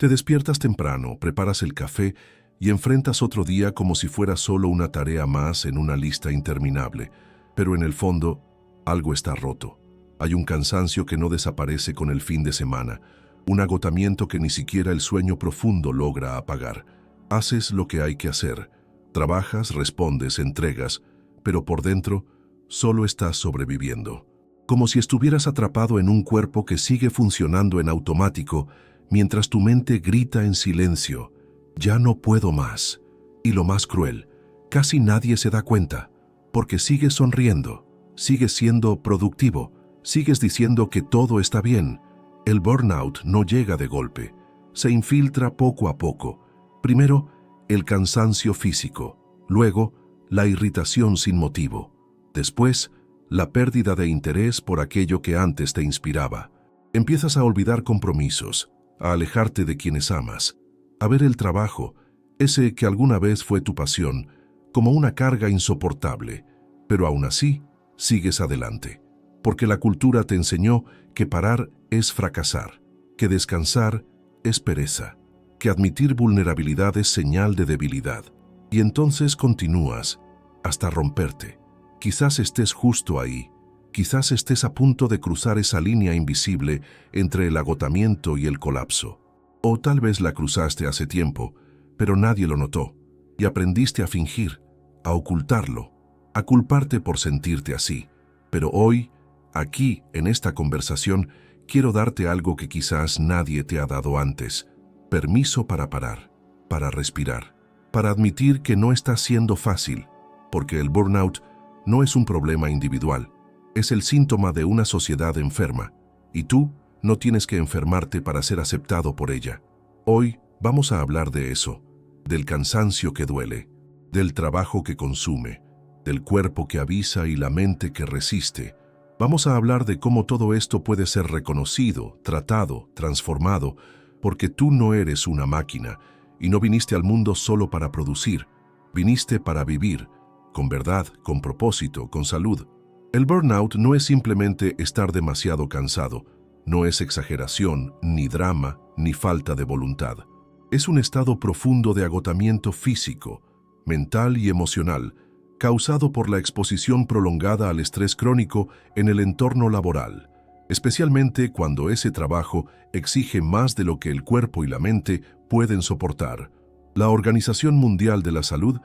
Te despiertas temprano, preparas el café y enfrentas otro día como si fuera solo una tarea más en una lista interminable. Pero en el fondo, algo está roto. Hay un cansancio que no desaparece con el fin de semana, un agotamiento que ni siquiera el sueño profundo logra apagar. Haces lo que hay que hacer, trabajas, respondes, entregas, pero por dentro solo estás sobreviviendo. Como si estuvieras atrapado en un cuerpo que sigue funcionando en automático, mientras tu mente grita en silencio, «Ya no puedo más». Y lo más cruel, casi nadie se da cuenta, porque sigues sonriendo, sigues siendo productivo, sigues diciendo que todo está bien. El burnout no llega de golpe, se infiltra poco a poco. Primero, el cansancio físico, luego, la irritación sin motivo, después, la pérdida de interés por aquello que antes te inspiraba. Empiezas a olvidar compromisos, a alejarte de quienes amas, a ver el trabajo, ese que alguna vez fue tu pasión, como una carga insoportable, pero aún así sigues adelante, porque la cultura te enseñó que parar es fracasar, que descansar es pereza, que admitir vulnerabilidad es señal de debilidad, y entonces continúas hasta romperte. Quizás estés justo ahí, quizás estés a punto de cruzar esa línea invisible entre el agotamiento y el colapso. O tal vez la cruzaste hace tiempo, pero nadie lo notó, y aprendiste a fingir, a ocultarlo, a culparte por sentirte así. Pero hoy, aquí, en esta conversación, quiero darte algo que quizás nadie te ha dado antes: permiso para parar, para respirar, para admitir que no está siendo fácil, porque el burnout no es un problema individual, es el síntoma de una sociedad enferma, y tú no tienes que enfermarte para ser aceptado por ella. Hoy vamos a hablar de eso, del cansancio que duele, del trabajo que consume, del cuerpo que avisa y la mente que resiste. Vamos a hablar de cómo todo esto puede ser reconocido, tratado, transformado, porque tú no eres una máquina y no viniste al mundo solo para producir, viniste para vivir, con verdad, con propósito, con salud. El burnout no es simplemente estar demasiado cansado, no es exageración, ni drama, ni falta de voluntad. Es un estado profundo de agotamiento físico, mental y emocional, causado por la exposición prolongada al estrés crónico en el entorno laboral, especialmente cuando ese trabajo exige más de lo que el cuerpo y la mente pueden soportar. La Organización Mundial de la Salud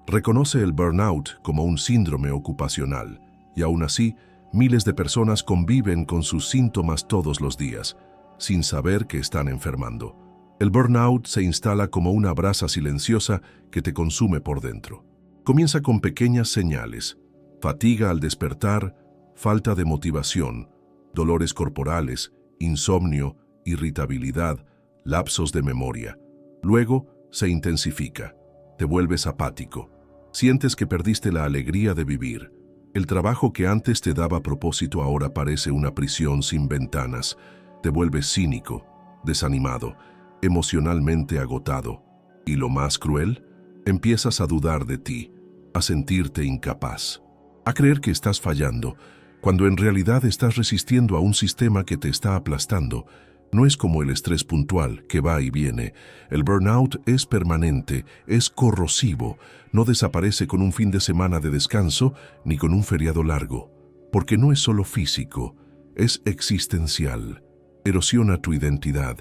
reconoce el burnout como un síndrome ocupacional, y aún así, miles de personas conviven con sus síntomas todos los días, sin saber que están enfermando. El burnout se instala como una brasa silenciosa que te consume por dentro. Comienza con pequeñas señales: fatiga al despertar, falta de motivación, dolores corporales, insomnio, irritabilidad, lapsos de memoria. Luego se intensifica, te vuelves apático, sientes que perdiste la alegría de vivir. El trabajo que antes te daba propósito ahora parece una prisión sin ventanas. Te vuelves cínico, desanimado, emocionalmente agotado. Y lo más cruel, empiezas a dudar de ti, a sentirte incapaz, a creer que estás fallando, cuando en realidad estás resistiendo a un sistema que te está aplastando. No es como el estrés puntual, que va y viene. El burnout es permanente, es corrosivo, no desaparece con un fin de semana de descanso ni con un feriado largo, porque no es solo físico, es existencial. Erosiona tu identidad,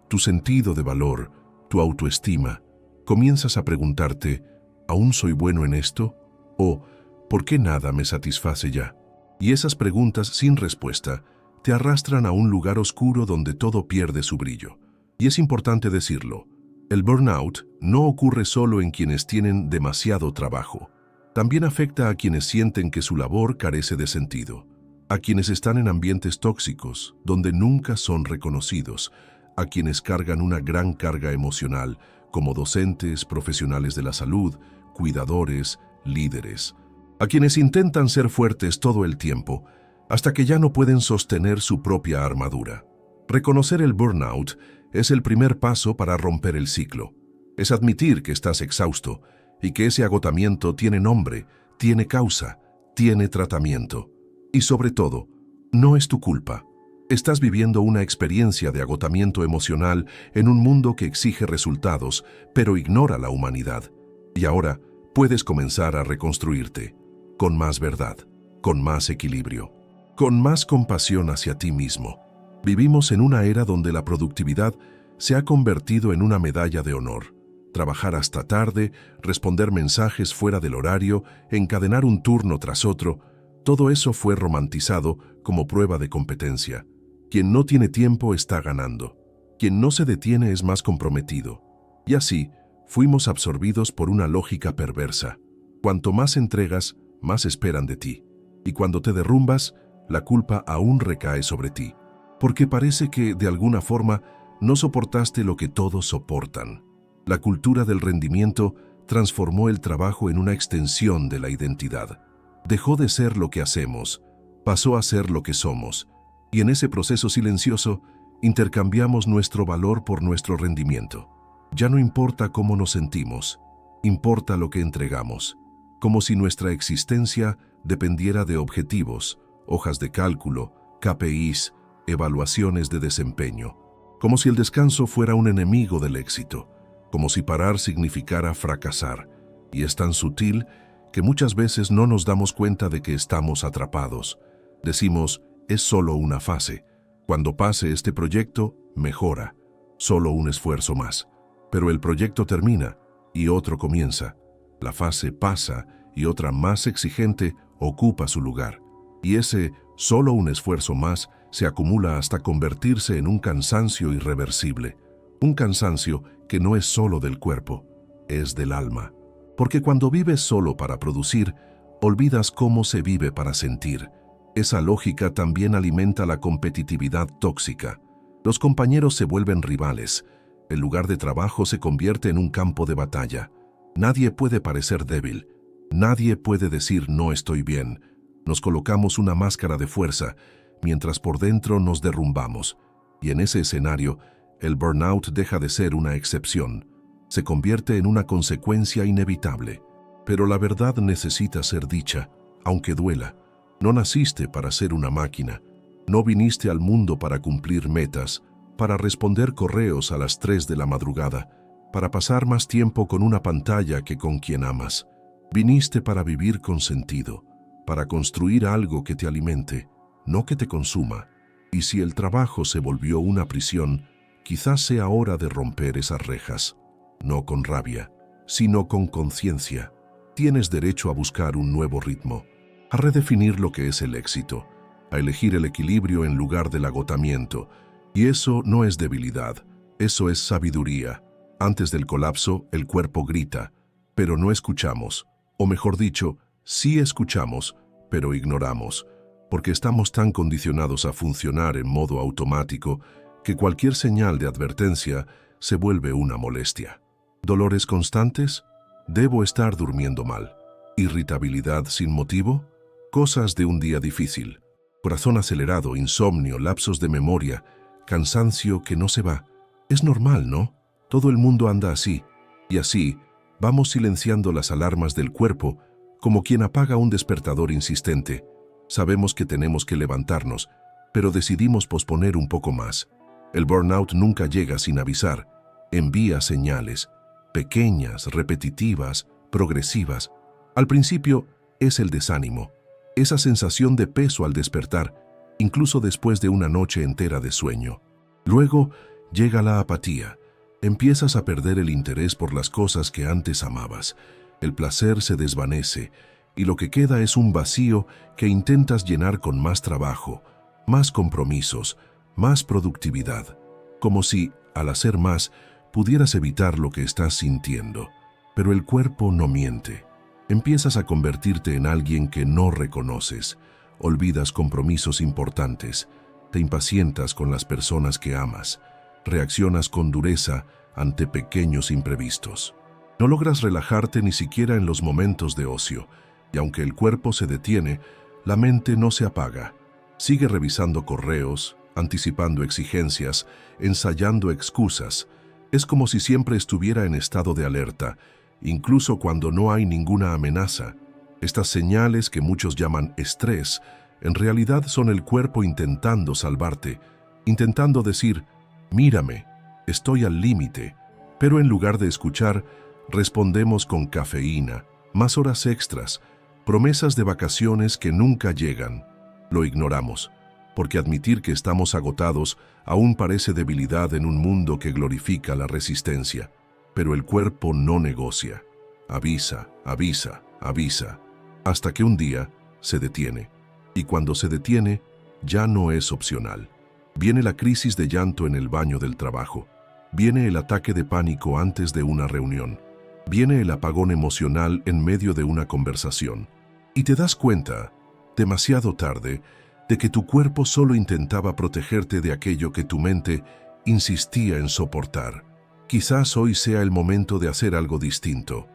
tu sentido de valor, tu autoestima. Comienzas a preguntarte, ¿aún soy bueno en esto? ¿O por qué nada me satisface ya? Y esas preguntas sin respuesta te arrastran a un lugar oscuro donde todo pierde su brillo. Y es importante decirlo, el burnout no ocurre solo en quienes tienen demasiado trabajo. También afecta a quienes sienten que su labor carece de sentido, a quienes están en ambientes tóxicos, donde nunca son reconocidos, a quienes cargan una gran carga emocional, como docentes, profesionales de la salud, cuidadores, líderes, a quienes intentan ser fuertes todo el tiempo, hasta que ya no pueden sostener su propia armadura. Reconocer el burnout es el primer paso para romper el ciclo. Es admitir que estás exhausto y que ese agotamiento tiene nombre, tiene causa, tiene tratamiento. Y sobre todo, no es tu culpa. Estás viviendo una experiencia de agotamiento emocional en un mundo que exige resultados, pero ignora la humanidad. Y ahora puedes comenzar a reconstruirte, con más verdad, con más equilibrio, con más compasión hacia ti mismo. Vivimos en una era donde la productividad se ha convertido en una medalla de honor. Trabajar hasta tarde, responder mensajes fuera del horario, encadenar un turno tras otro, todo eso fue romantizado como prueba de competencia. Quien no tiene tiempo está ganando. Quien no se detiene es más comprometido. Y así, fuimos absorbidos por una lógica perversa. Cuanto más entregas, más esperan de ti. Y cuando te derrumbas, la culpa aún recae sobre ti. Porque parece que, de alguna forma, no soportaste lo que todos soportan. La cultura del rendimiento transformó el trabajo en una extensión de la identidad. Dejó de ser lo que hacemos, pasó a ser lo que somos. Y en ese proceso silencioso, intercambiamos nuestro valor por nuestro rendimiento. Ya no importa cómo nos sentimos, importa lo que entregamos, como si nuestra existencia dependiera de objetivos, hojas de cálculo, KPIs, evaluaciones de desempeño, como si el descanso fuera un enemigo del éxito, como si parar significara fracasar, y es tan sutil que muchas veces no nos damos cuenta de que estamos atrapados. Decimos, es solo una fase. Cuando pase este proyecto, mejora. Solo un esfuerzo más. Pero el proyecto termina y otro comienza. La fase pasa y otra más exigente ocupa su lugar. Y ese solo un esfuerzo más se acumula hasta convertirse en un cansancio irreversible. Un cansancio que no es solo del cuerpo, es del alma. Porque cuando vives solo para producir, olvidas cómo se vive para sentir. Esa lógica también alimenta la competitividad tóxica. Los compañeros se vuelven rivales. El lugar de trabajo se convierte en un campo de batalla. Nadie puede parecer débil. Nadie puede decir no estoy bien. Nos colocamos una máscara de fuerza, mientras por dentro nos derrumbamos. Y en ese escenario, el burnout deja de ser una excepción. Se convierte en una consecuencia inevitable. Pero la verdad necesita ser dicha, aunque duela. No naciste para ser una máquina. No viniste al mundo para cumplir metas, para responder correos a las 3 de la madrugada, para pasar más tiempo con una pantalla que con quien amas. Viniste para vivir con sentido, para construir algo que te alimente, no que te consuma. Y si el trabajo se volvió una prisión, quizás sea hora de romper esas rejas. No con rabia, sino con conciencia. Tienes derecho a buscar un nuevo ritmo, a redefinir lo que es el éxito, a elegir el equilibrio en lugar del agotamiento. Y eso no es debilidad, eso es sabiduría. Antes del colapso, el cuerpo grita, pero no escuchamos. O mejor dicho, sí escuchamos, pero ignoramos, porque estamos tan condicionados a funcionar en modo automático que cualquier señal de advertencia se vuelve una molestia. ¿Dolores constantes? ¿Debo estar durmiendo mal? ¿Irritabilidad sin motivo? Cosas de un día difícil. Corazón acelerado, insomnio, lapsos de memoria, cansancio que no se va. Es normal, ¿no? Todo el mundo anda así. Y así, vamos silenciando las alarmas del cuerpo como quien apaga un despertador insistente. Sabemos que tenemos que levantarnos, pero decidimos posponer un poco más. El burnout nunca llega sin avisar. Envía señales, pequeñas, repetitivas, progresivas. Al principio es el desánimo, esa sensación de peso al despertar, incluso después de una noche entera de sueño. Luego llega la apatía. Empiezas a perder el interés por las cosas que antes amabas. El placer se desvanece y lo que queda es un vacío que intentas llenar con más trabajo, más compromisos, más productividad. Como si, al hacer más, pudieras evitar lo que estás sintiendo. Pero el cuerpo no miente. Empiezas a convertirte en alguien que no reconoces. Olvidas compromisos importantes. Te impacientas con las personas que amas. Reaccionas con dureza ante pequeños imprevistos. No logras relajarte ni siquiera en los momentos de ocio. Y aunque el cuerpo se detiene, la mente no se apaga. Sigue revisando correos, anticipando exigencias, ensayando excusas. Es como si siempre estuviera en estado de alerta, incluso cuando no hay ninguna amenaza. Estas señales que muchos llaman estrés en realidad son el cuerpo intentando salvarte, intentando decir, mírame, estoy al límite, pero en lugar de escuchar, respondemos con cafeína, más horas extras, promesas de vacaciones que nunca llegan. Lo ignoramos, porque admitir que estamos agotados aún parece debilidad en un mundo que glorifica la resistencia. Pero el cuerpo no negocia. Avisa, avisa, avisa, hasta que un día se detiene. Y cuando se detiene, ya no es opcional. Viene la crisis de llanto en el baño del trabajo. Viene el ataque de pánico antes de una reunión. Viene el apagón emocional en medio de una conversación. Y te das cuenta, demasiado tarde, de que tu cuerpo solo intentaba protegerte de aquello que tu mente insistía en soportar. Quizás hoy sea el momento de hacer algo distinto,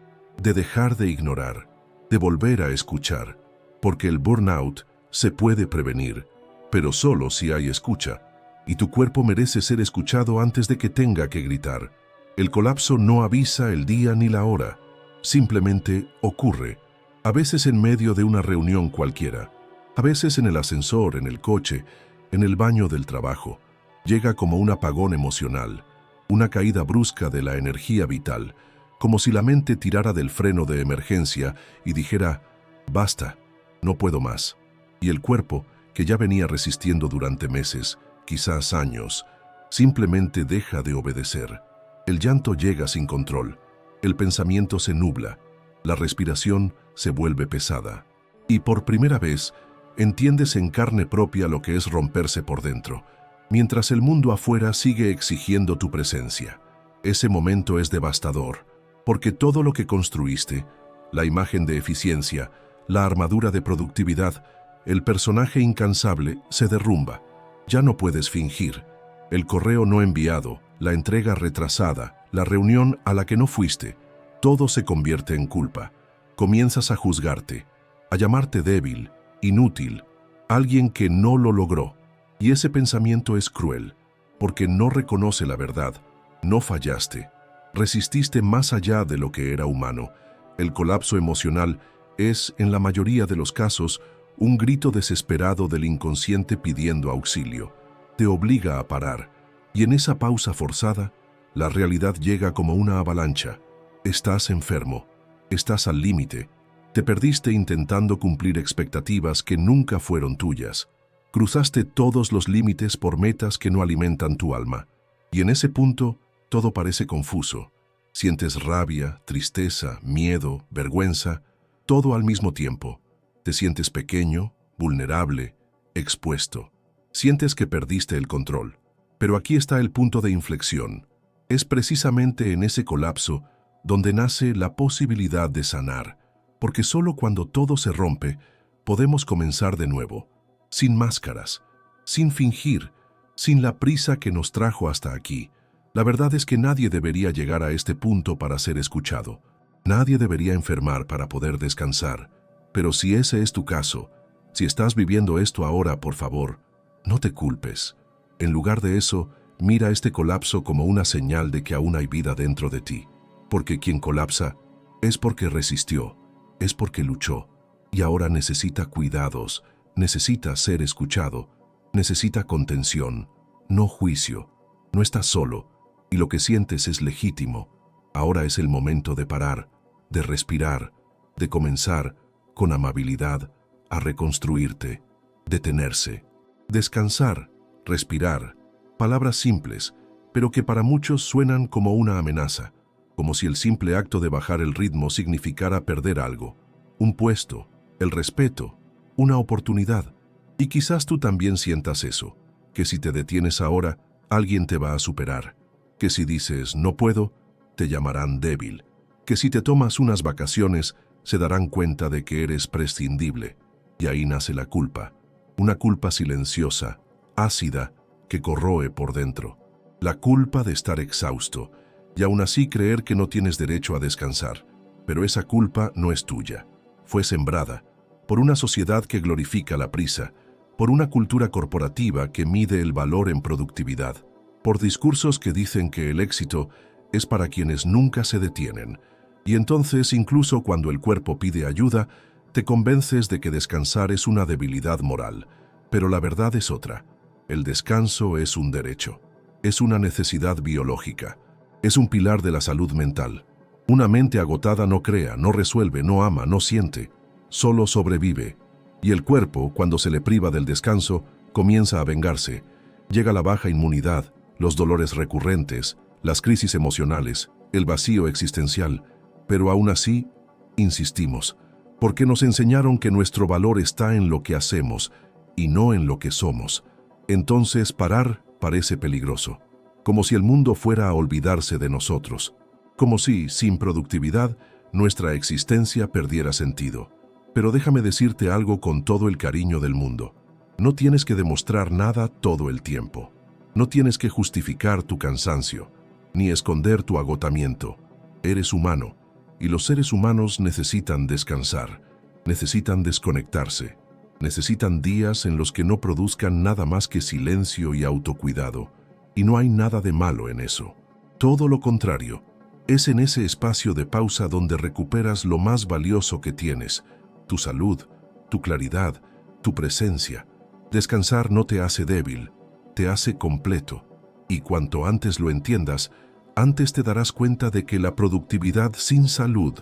de dejar de ignorar, de volver a escuchar, porque el burnout se puede prevenir, pero solo si hay escucha, y tu cuerpo merece ser escuchado antes de que tenga que gritar. El colapso no avisa el día ni la hora, simplemente ocurre, a veces en medio de una reunión cualquiera, a veces en el ascensor, en el coche, en el baño del trabajo. Llega como un apagón emocional, una caída brusca de la energía vital, como si la mente tirara del freno de emergencia y dijera, basta, no puedo más. Y el cuerpo, que ya venía resistiendo durante meses, quizás años, simplemente deja de obedecer. El llanto llega sin control, el pensamiento se nubla, la respiración se vuelve pesada. Y por primera vez, entiendes en carne propia lo que es romperse por dentro, mientras el mundo afuera sigue exigiendo tu presencia. Ese momento es devastador, porque todo lo que construiste, la imagen de eficiencia, la armadura de productividad, el personaje incansable, se derrumba. Ya no puedes fingir. El correo no enviado, la entrega retrasada, la reunión a la que no fuiste, todo se convierte en culpa. Comienzas a juzgarte, a llamarte débil, inútil, alguien que no lo logró. Y ese pensamiento es cruel, porque no reconoce la verdad. No fallaste. Resististe más allá de lo que era humano. El colapso emocional es, en la mayoría de los casos, un grito desesperado del inconsciente pidiendo auxilio. Te obliga a parar, y en esa pausa forzada, la realidad llega como una avalancha. Estás enfermo, estás al límite, te perdiste intentando cumplir expectativas que nunca fueron tuyas. Cruzaste todos los límites por metas que no alimentan tu alma. Y en ese punto, todo parece confuso. Sientes rabia, tristeza, miedo, vergüenza, todo al mismo tiempo. Te sientes pequeño, vulnerable, expuesto. Sientes que perdiste el control. Pero aquí está el punto de inflexión. Es precisamente en ese colapso donde nace la posibilidad de sanar, porque solo cuando todo se rompe, podemos comenzar de nuevo, sin máscaras, sin fingir, sin la prisa que nos trajo hasta aquí. La verdad es que nadie debería llegar a este punto para ser escuchado. Nadie debería enfermar para poder descansar. Pero si ese es tu caso, si estás viviendo esto ahora, por favor, no te culpes. En lugar de eso, mira este colapso como una señal de que aún hay vida dentro de ti. Porque quien colapsa es porque resistió, es porque luchó, y ahora necesita cuidados, necesita ser escuchado, necesita contención, no juicio. No estás solo, y lo que sientes es legítimo. Ahora es el momento de parar, de respirar, de comenzar, con amabilidad, a reconstruirte, detenerse, descansar, respirar. Palabras simples, pero que para muchos suenan como una amenaza, como si el simple acto de bajar el ritmo significara perder algo, un puesto, el respeto, una oportunidad. Y quizás tú también sientas eso, que si te detienes ahora, alguien te va a superar, que si dices no puedo, te llamarán débil, que si te tomas unas vacaciones, se darán cuenta de que eres prescindible. Y ahí nace la culpa, una culpa silenciosa, ácida, que corroe por dentro. La culpa de estar exhausto, y aún así creer que no tienes derecho a descansar. Pero esa culpa no es tuya. Fue sembrada por una sociedad que glorifica la prisa, por una cultura corporativa que mide el valor en productividad, por discursos que dicen que el éxito es para quienes nunca se detienen. Y entonces, incluso cuando el cuerpo pide ayuda, Te convences de que descansar es una debilidad moral, pero la verdad es otra. El descanso es un derecho. Es una necesidad biológica. Es un pilar de la salud mental. Una mente agotada no crea, no resuelve, no ama, no siente. Solo sobrevive. Y el cuerpo, cuando se le priva del descanso, comienza a vengarse. Llega la baja inmunidad, los dolores recurrentes, las crisis emocionales, el vacío existencial. Pero aún así, insistimos, porque nos enseñaron que nuestro valor está en lo que hacemos y no en lo que somos. Entonces parar parece peligroso, como si el mundo fuera a olvidarse de nosotros, como si, sin productividad, nuestra existencia perdiera sentido. Pero déjame decirte algo con todo el cariño del mundo. No tienes que demostrar nada todo el tiempo. No tienes que justificar tu cansancio, ni esconder tu agotamiento. Eres humano, y los seres humanos necesitan descansar, necesitan desconectarse, necesitan días en los que no produzcan nada más que silencio y autocuidado, y no hay nada de malo en eso. Todo lo contrario, es en ese espacio de pausa donde recuperas lo más valioso que tienes, tu salud, tu claridad, tu presencia. Descansar no te hace débil, te hace completo, y cuanto antes lo entiendas, antes te darás cuenta de que la productividad sin salud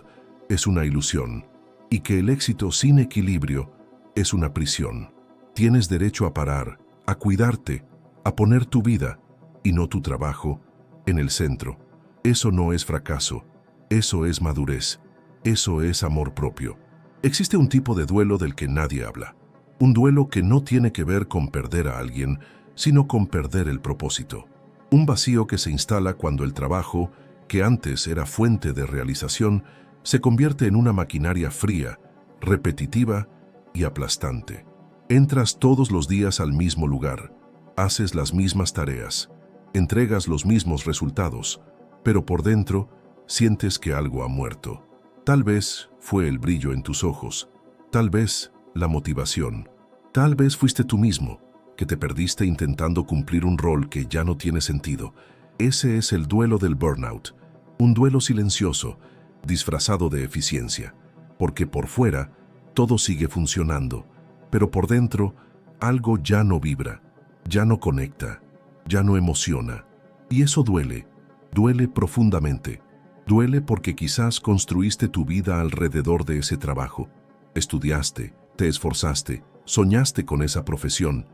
es una ilusión y que el éxito sin equilibrio es una prisión. Tienes derecho a parar, a cuidarte, a poner tu vida, y no tu trabajo, en el centro. Eso no es fracaso, eso es madurez, eso es amor propio. Existe un tipo de duelo del que nadie habla. Un duelo que no tiene que ver con perder a alguien, sino con perder el propósito. Un vacío que se instala cuando el trabajo, que antes era fuente de realización, se convierte en una maquinaria fría, repetitiva y aplastante. Entras todos los días al mismo lugar, haces las mismas tareas, entregas los mismos resultados, pero por dentro sientes que algo ha muerto. Tal vez fue el brillo en tus ojos, tal vez la motivación, tal vez fuiste tú mismo, que te perdiste intentando cumplir un rol que ya no tiene sentido. Ese es el duelo del burnout, un duelo silencioso, disfrazado de eficiencia, porque por fuera todo sigue funcionando, pero por dentro algo ya no vibra, ya no conecta, ya no emociona. Y eso duele, duele profundamente. Duele porque quizás construiste tu vida alrededor de ese trabajo. Estudiaste, te esforzaste, soñaste con esa profesión,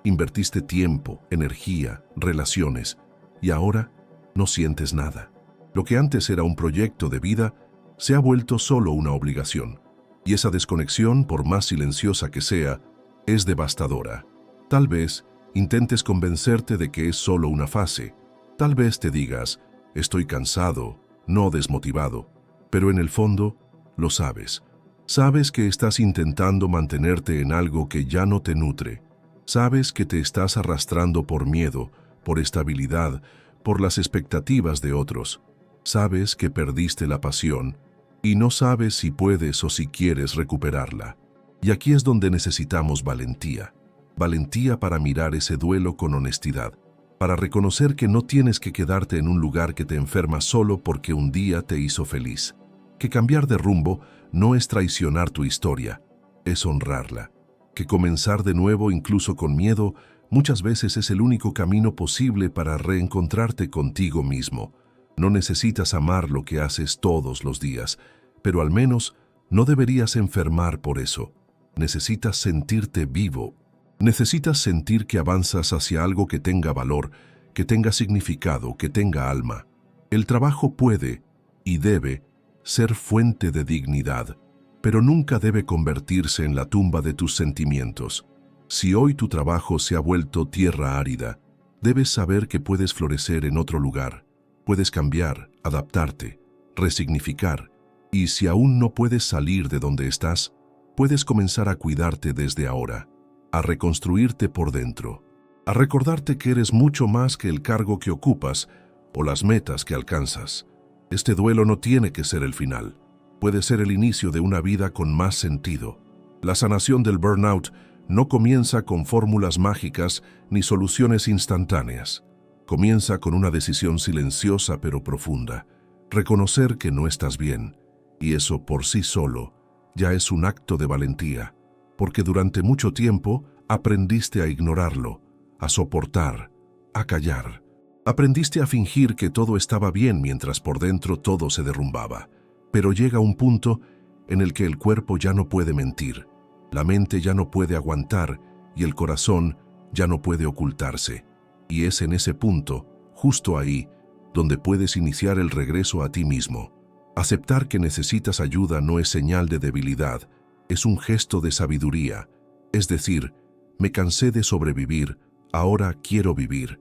invertiste tiempo, energía, relaciones, y ahora no sientes nada. Lo que antes era un proyecto de vida se ha vuelto solo una obligación. Y esa desconexión, por más silenciosa que sea, es devastadora. Tal vez intentes convencerte de que es solo una fase. Tal vez te digas, estoy cansado, no desmotivado. Pero en el fondo, lo sabes. Sabes que estás intentando mantenerte en algo que ya no te nutre. Sabes que te estás arrastrando por miedo, por estabilidad, por las expectativas de otros. Sabes que perdiste la pasión y no sabes si puedes o si quieres recuperarla. Y aquí es donde necesitamos valentía. Valentía para mirar ese duelo con honestidad, para reconocer que no tienes que quedarte en un lugar que te enferma solo porque un día te hizo feliz. Que cambiar de rumbo no es traicionar tu historia, es honrarla. Que comenzar de nuevo, incluso con miedo, muchas veces es el único camino posible para reencontrarte contigo mismo. No necesitas amar lo que haces todos los días, pero al menos no deberías enfermar por eso. Necesitas sentirte vivo. Necesitas sentir que avanzas hacia algo que tenga valor, que tenga significado, que tenga alma. El trabajo puede y debe ser fuente de dignidad, pero nunca debe convertirse en la tumba de tus sentimientos. Si hoy tu trabajo se ha vuelto tierra árida, debes saber que puedes florecer en otro lugar. Puedes cambiar, adaptarte, resignificar, y si aún no puedes salir de donde estás, puedes comenzar a cuidarte desde ahora, a reconstruirte por dentro, a recordarte que eres mucho más que el cargo que ocupas o las metas que alcanzas. Este duelo no tiene que ser el final. Puede ser el inicio de una vida con más sentido. La sanación del burnout no comienza con fórmulas mágicas ni soluciones instantáneas. Comienza con una decisión silenciosa pero profunda. Reconocer que no estás bien, y eso por sí solo ya es un acto de valentía, porque durante mucho tiempo aprendiste a ignorarlo, a soportar, a callar. Aprendiste a fingir que todo estaba bien mientras por dentro todo se derrumbaba. Pero llega un punto en el que el cuerpo ya no puede mentir, la mente ya no puede aguantar y el corazón ya no puede ocultarse. Y es en ese punto, justo ahí, donde puedes iniciar el regreso a ti mismo. Aceptar que necesitas ayuda no es señal de debilidad, es un gesto de sabiduría. Es decir, me cansé de sobrevivir, ahora quiero vivir.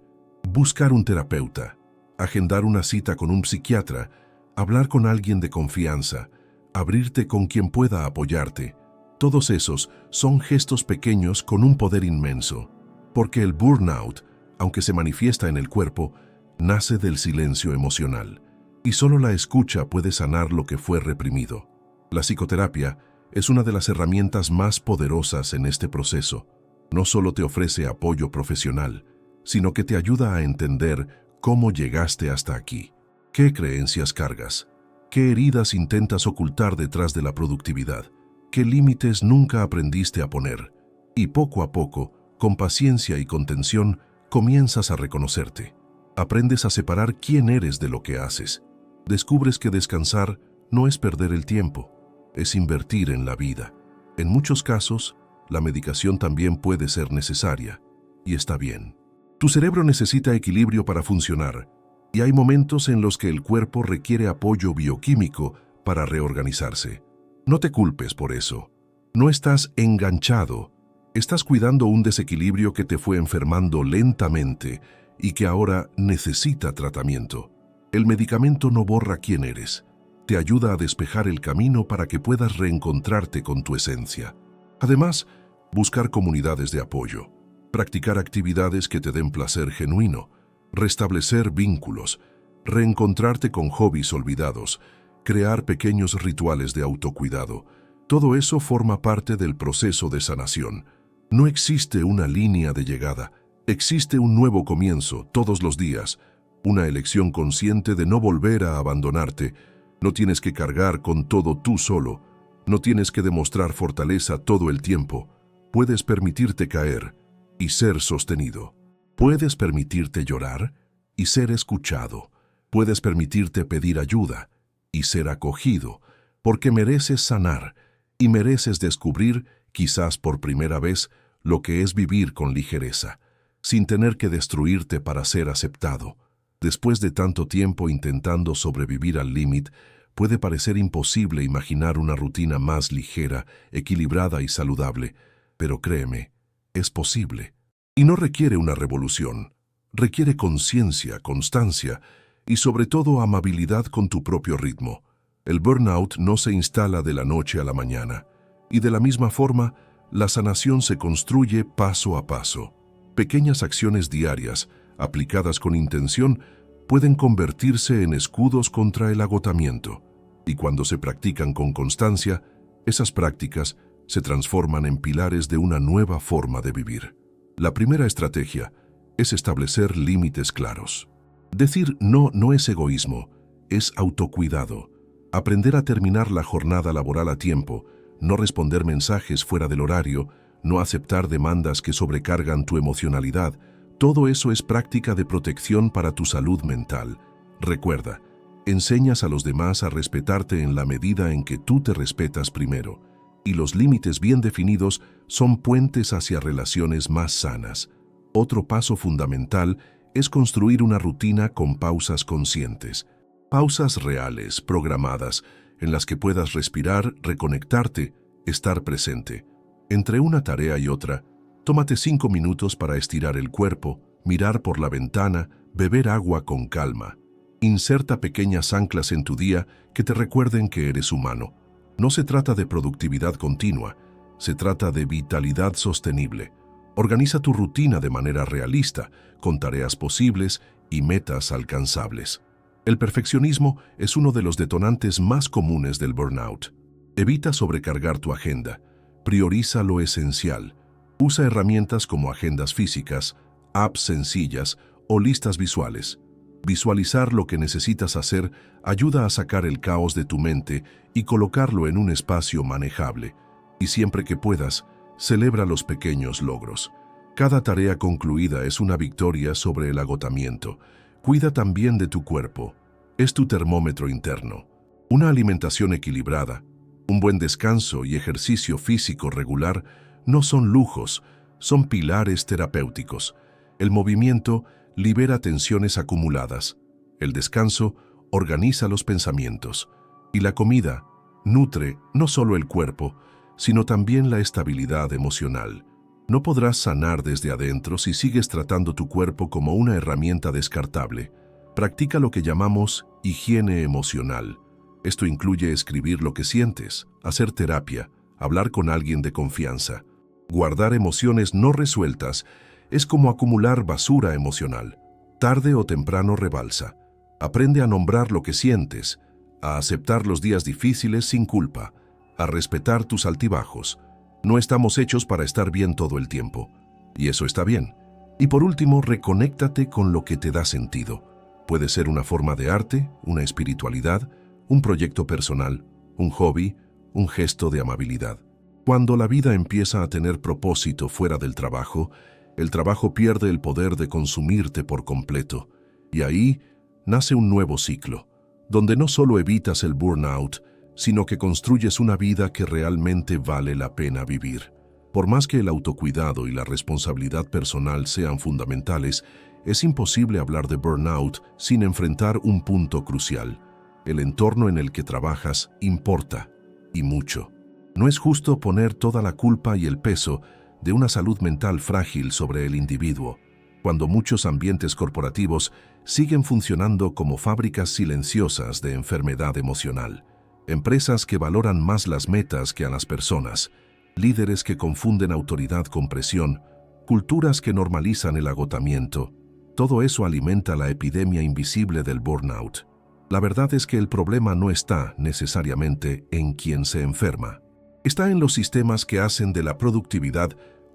Buscar un terapeuta, agendar una cita con un psiquiatra, hablar con alguien de confianza, abrirte con quien pueda apoyarte. Todos esos son gestos pequeños con un poder inmenso, porque el burnout, aunque se manifiesta en el cuerpo, nace del silencio emocional, y solo la escucha puede sanar lo que fue reprimido. La psicoterapia es una de las herramientas más poderosas en este proceso. No solo te ofrece apoyo profesional, sino que te ayuda a entender cómo llegaste hasta aquí, qué creencias cargas, qué heridas intentas ocultar detrás de la productividad, qué límites nunca aprendiste a poner, y poco a poco, con paciencia y contención, comienzas a reconocerte. Aprendes a separar quién eres de lo que haces. Descubres que descansar no es perder el tiempo, es invertir en la vida. En muchos casos, la medicación también puede ser necesaria, y está bien. Tu cerebro necesita equilibrio para funcionar, y hay momentos en los que el cuerpo requiere apoyo bioquímico para reorganizarse. No te culpes por eso. No estás enganchado. Estás cuidando un desequilibrio que te fue enfermando lentamente y que ahora necesita tratamiento. El medicamento no borra quién eres. Te ayuda a despejar el camino para que puedas reencontrarte con tu esencia. Además, buscar comunidades de apoyo, practicar actividades que te den placer genuino, restablecer vínculos, reencontrarte con hobbies olvidados, crear pequeños rituales de autocuidado. Todo eso forma parte del proceso de sanación. No existe una línea de llegada, existe un nuevo comienzo todos los días, una elección consciente de no volver a abandonarte. No tienes que cargar con todo tú solo, no tienes que demostrar fortaleza todo el tiempo. Puedes permitirte caer y ser sostenido. Puedes permitirte llorar y ser escuchado. Puedes permitirte pedir ayuda y ser acogido, porque mereces sanar y mereces descubrir, quizás por primera vez, lo que es vivir con ligereza, sin tener que destruirte para ser aceptado. Después de tanto tiempo intentando sobrevivir al límite, puede parecer imposible imaginar una rutina más ligera, equilibrada y saludable, pero créeme, es posible. Y no requiere una revolución, requiere conciencia, constancia y sobre todo amabilidad con tu propio ritmo. El burnout no se instala de la noche a la mañana, y de la misma forma, la sanación se construye paso a paso. Pequeñas acciones diarias, aplicadas con intención, pueden convertirse en escudos contra el agotamiento, y cuando se practican con constancia, esas prácticas se transforman en pilares de una nueva forma de vivir. La primera estrategia es establecer límites claros. Decir no no es egoísmo, es autocuidado. Aprender a terminar la jornada laboral a tiempo, no responder mensajes fuera del horario, no aceptar demandas que sobrecargan tu emocionalidad, todo eso es práctica de protección para tu salud mental. Recuerda, enseñas a los demás a respetarte en la medida en que tú te respetas primero, y los límites bien definidos son puentes hacia relaciones más sanas. Otro paso fundamental es construir una rutina con pausas conscientes. Pausas reales, programadas, en las que puedas respirar, reconectarte, estar presente. Entre una tarea y otra, tómate 5 minutos para estirar el cuerpo, mirar por la ventana, beber agua con calma. Inserta pequeñas anclas en tu día que te recuerden que eres humano. No se trata de productividad continua, se trata de vitalidad sostenible. Organiza tu rutina de manera realista, con tareas posibles y metas alcanzables. El perfeccionismo es uno de los detonantes más comunes del burnout. Evita sobrecargar tu agenda, prioriza lo esencial, usa herramientas como agendas físicas, apps sencillas o listas visuales. Visualizar lo que necesitas hacer ayuda a sacar el caos de tu mente y colocarlo en un espacio manejable. Y siempre que puedas, celebra los pequeños logros. Cada tarea concluida es una victoria sobre el agotamiento. Cuida también de tu cuerpo. Es tu termómetro interno. Una alimentación equilibrada, un buen descanso y ejercicio físico regular no son lujos, son pilares terapéuticos. El movimiento libera tensiones acumuladas. El descanso organiza los pensamientos. Y la comida nutre no solo el cuerpo, sino también la estabilidad emocional. No podrás sanar desde adentro si sigues tratando tu cuerpo como una herramienta descartable. Practica lo que llamamos higiene emocional. Esto incluye escribir lo que sientes, hacer terapia, hablar con alguien de confianza. Guardar emociones no resueltas es como acumular basura emocional. Tarde o temprano rebalsa. Aprende a nombrar lo que sientes, a aceptar los días difíciles sin culpa, a respetar tus altibajos. No estamos hechos para estar bien todo el tiempo, y eso está bien. Y por último, reconéctate con lo que te da sentido. Puede ser una forma de arte, una espiritualidad, un proyecto personal, un hobby, un gesto de amabilidad. Cuando la vida empieza a tener propósito fuera del trabajo, el trabajo pierde el poder de consumirte por completo. Y ahí nace un nuevo ciclo, donde no solo evitas el burnout, sino que construyes una vida que realmente vale la pena vivir. Por más que el autocuidado y la responsabilidad personal sean fundamentales, es imposible hablar de burnout sin enfrentar un punto crucial. El entorno en el que trabajas importa, y mucho. No es justo poner toda la culpa y el peso de una salud mental frágil sobre el individuo, cuando muchos ambientes corporativos siguen funcionando como fábricas silenciosas de enfermedad emocional. Empresas que valoran más las metas que a las personas, líderes que confunden autoridad con presión, culturas que normalizan el agotamiento. Todo eso alimenta la epidemia invisible del burnout. La verdad es que el problema no está necesariamente en quien se enferma. Está en los sistemas que hacen de la productividad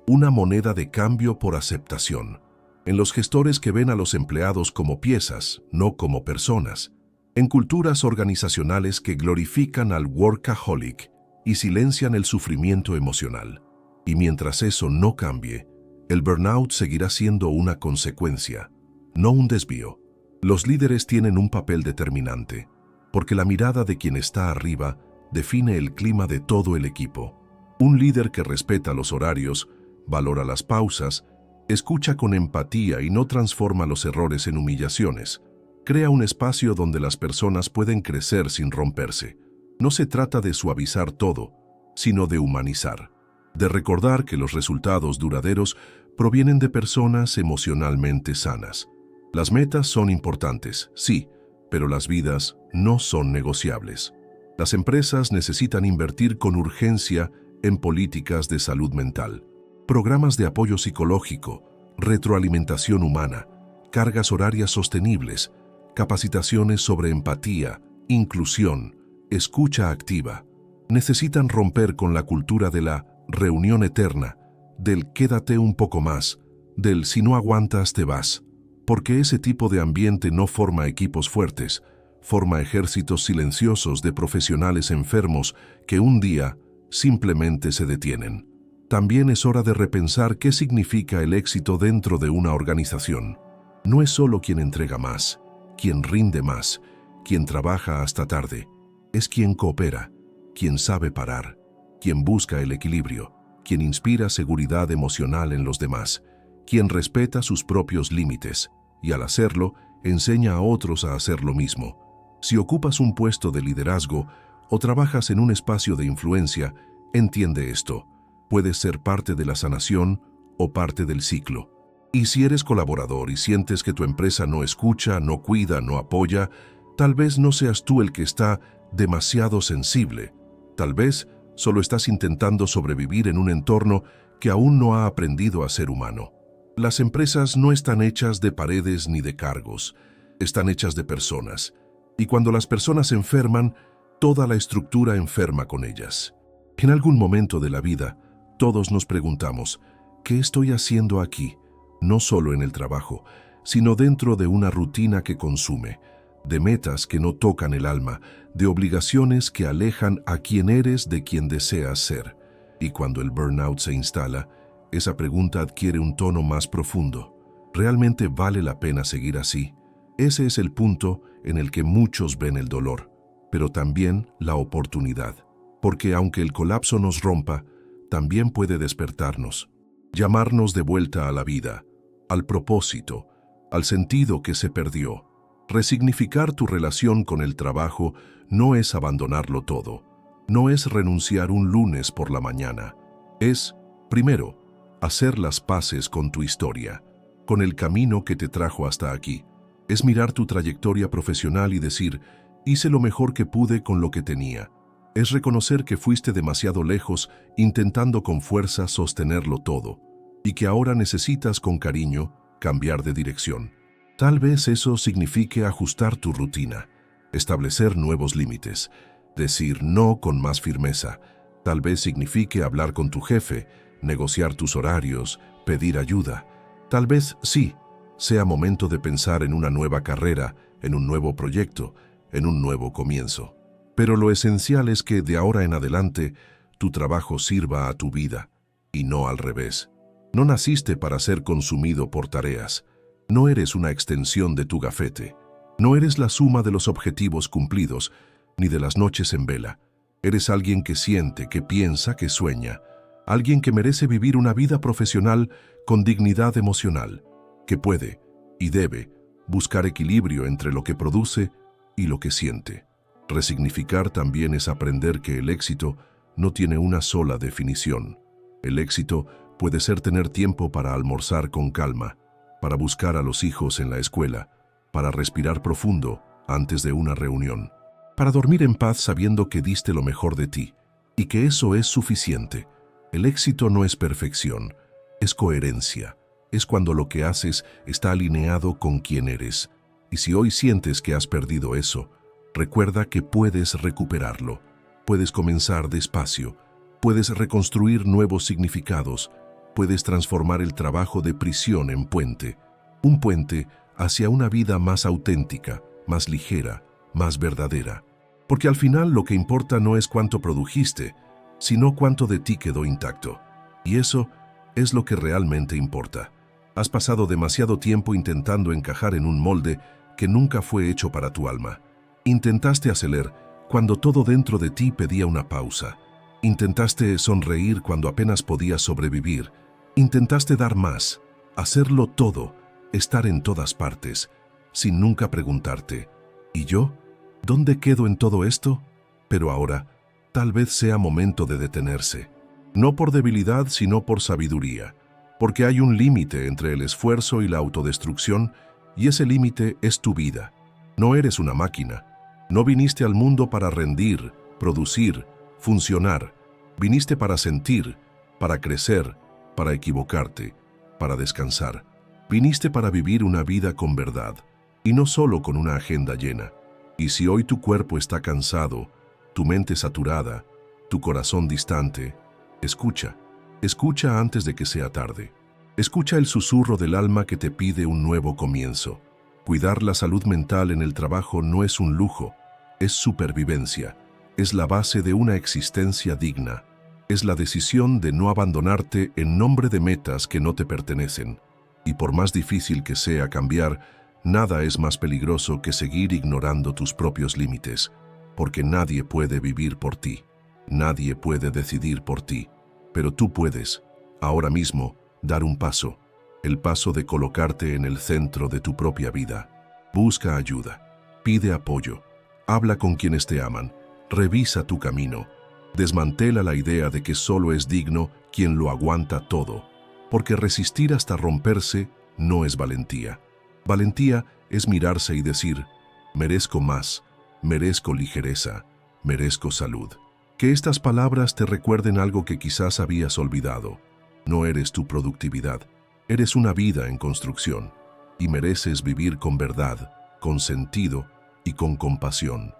una moneda de cambio por aceptación. En los gestores que ven a los empleados como piezas, no como personas. En culturas organizacionales que glorifican al workaholic y silencian el sufrimiento emocional. Y mientras eso no cambie, el burnout seguirá siendo una consecuencia, no un desvío. Los líderes tienen un papel determinante, porque la mirada de quien está arriba define el clima de todo el equipo. Un líder que respeta los horarios, valora las pausas, escucha con empatía y no transforma los errores en humillaciones, crea un espacio donde las personas pueden crecer sin romperse. No se trata de suavizar todo, sino de humanizar, de recordar que los resultados duraderos provienen de personas emocionalmente sanas. Las metas son importantes, sí, pero las vidas no son negociables. Las empresas necesitan invertir con urgencia en políticas de salud mental, programas de apoyo psicológico, retroalimentación humana, cargas horarias sostenibles, capacitaciones sobre empatía, inclusión, escucha activa. Necesitan romper con la cultura de la reunión eterna, del quédate un poco más, del si no aguantas te vas, porque ese tipo de ambiente no forma equipos fuertes, forma ejércitos silenciosos de profesionales enfermos que un día simplemente se detienen. También es hora de repensar qué significa el éxito dentro de una organización. No es solo quien entrega más, quien rinde más, quien trabaja hasta tarde. Es quien coopera, quien sabe parar, quien busca el equilibrio, quien inspira seguridad emocional en los demás, quien respeta sus propios límites y al hacerlo, enseña a otros a hacer lo mismo. Si ocupas un puesto de liderazgo o trabajas en un espacio de influencia, entiende esto. Puedes ser parte de la sanación o parte del ciclo. Y si eres colaborador y sientes que tu empresa no escucha, no cuida, no apoya, tal vez no seas tú el que está demasiado sensible. Tal vez solo estás intentando sobrevivir en un entorno que aún no ha aprendido a ser humano. Las empresas no están hechas de paredes ni de cargos, están hechas de personas. Y cuando las personas enferman, toda la estructura enferma con ellas. En algún momento de la vida, todos nos preguntamos, ¿qué estoy haciendo aquí? No solo en el trabajo, sino dentro de una rutina que consume, de metas que no tocan el alma, de obligaciones que alejan a quien eres de quien deseas ser. Y cuando el burnout se instala, esa pregunta adquiere un tono más profundo. ¿Realmente vale la pena seguir así? Ese es el punto en el que muchos ven el dolor, pero también la oportunidad. Porque aunque el colapso nos rompa, también puede despertarnos, llamarnos de vuelta a la vida, al propósito, al sentido que se perdió. Resignificar tu relación con el trabajo no es abandonarlo todo, no es renunciar un lunes por la mañana. Es, primero, hacer las paces con tu historia, con el camino que te trajo hasta aquí. Es mirar tu trayectoria profesional y decir, hice lo mejor que pude con lo que tenía. Es reconocer que fuiste demasiado lejos intentando con fuerza sostenerlo todo, y que ahora necesitas con cariño cambiar de dirección. Tal vez eso signifique ajustar tu rutina, establecer nuevos límites, decir no con más firmeza. Tal vez signifique hablar con tu jefe, negociar tus horarios, pedir ayuda. Tal vez sí, sea momento de pensar en una nueva carrera, en un nuevo proyecto, en un nuevo comienzo. Pero lo esencial es que de ahora en adelante tu trabajo sirva a tu vida, y no al revés. No naciste para ser consumido por tareas. No eres una extensión de tu gafete. No eres la suma de los objetivos cumplidos, ni de las noches en vela. Eres alguien que siente, que piensa, que sueña. Alguien que merece vivir una vida profesional con dignidad emocional, que puede y debe buscar equilibrio entre lo que produce y lo que siente. Resignificar también es aprender que el éxito no tiene una sola definición. El éxito puede ser tener tiempo para almorzar con calma, para buscar a los hijos en la escuela, para respirar profundo antes de una reunión, para dormir en paz sabiendo que diste lo mejor de ti y que eso es suficiente. El éxito no es perfección, es coherencia. Es cuando lo que haces está alineado con quién eres. Y si hoy sientes que has perdido eso, recuerda que puedes recuperarlo. Puedes comenzar despacio, puedes reconstruir nuevos significados, puedes transformar el trabajo de prisión en puente. Un puente hacia una vida más auténtica, más ligera, más verdadera. Porque al final lo que importa no es cuánto produjiste, sino cuánto de ti quedó intacto. Y eso es lo que realmente importa. Has pasado demasiado tiempo intentando encajar en un molde que nunca fue hecho para tu alma. Intentaste acelerar cuando todo dentro de ti pedía una pausa. Intentaste sonreír cuando apenas podías sobrevivir. Intentaste dar más, hacerlo todo, estar en todas partes, sin nunca preguntarte, ¿y yo? ¿Dónde quedo en todo esto? Pero ahora, tal vez sea momento de detenerse. No por debilidad, sino por sabiduría. Porque hay un límite entre el esfuerzo y la autodestrucción, y ese límite es tu vida. No eres una máquina. No viniste al mundo para rendir, producir, funcionar. Viniste para sentir, para crecer, para equivocarte, para descansar. Viniste para vivir una vida con verdad, y no solo con una agenda llena. Y si hoy tu cuerpo está cansado, tu mente saturada, tu corazón distante, escucha. Escucha antes de que sea tarde. Escucha el susurro del alma que te pide un nuevo comienzo. Cuidar la salud mental en el trabajo no es un lujo, es supervivencia. Es la base de una existencia digna. Es la decisión de no abandonarte en nombre de metas que no te pertenecen. Y por más difícil que sea cambiar, nada es más peligroso que seguir ignorando tus propios límites, porque nadie puede vivir por ti. Nadie puede decidir por ti. Pero tú puedes, ahora mismo, dar un paso. El paso de colocarte en el centro de tu propia vida. Busca ayuda. Pide apoyo. Habla con quienes te aman. Revisa tu camino. Desmantela la idea de que solo es digno quien lo aguanta todo, porque resistir hasta romperse no es valentía. Valentía es mirarse y decir, merezco más, merezco ligereza, merezco salud. Que estas palabras te recuerden algo que quizás habías olvidado. No eres tu productividad, eres una vida en construcción, y mereces vivir con verdad, con sentido y con compasión.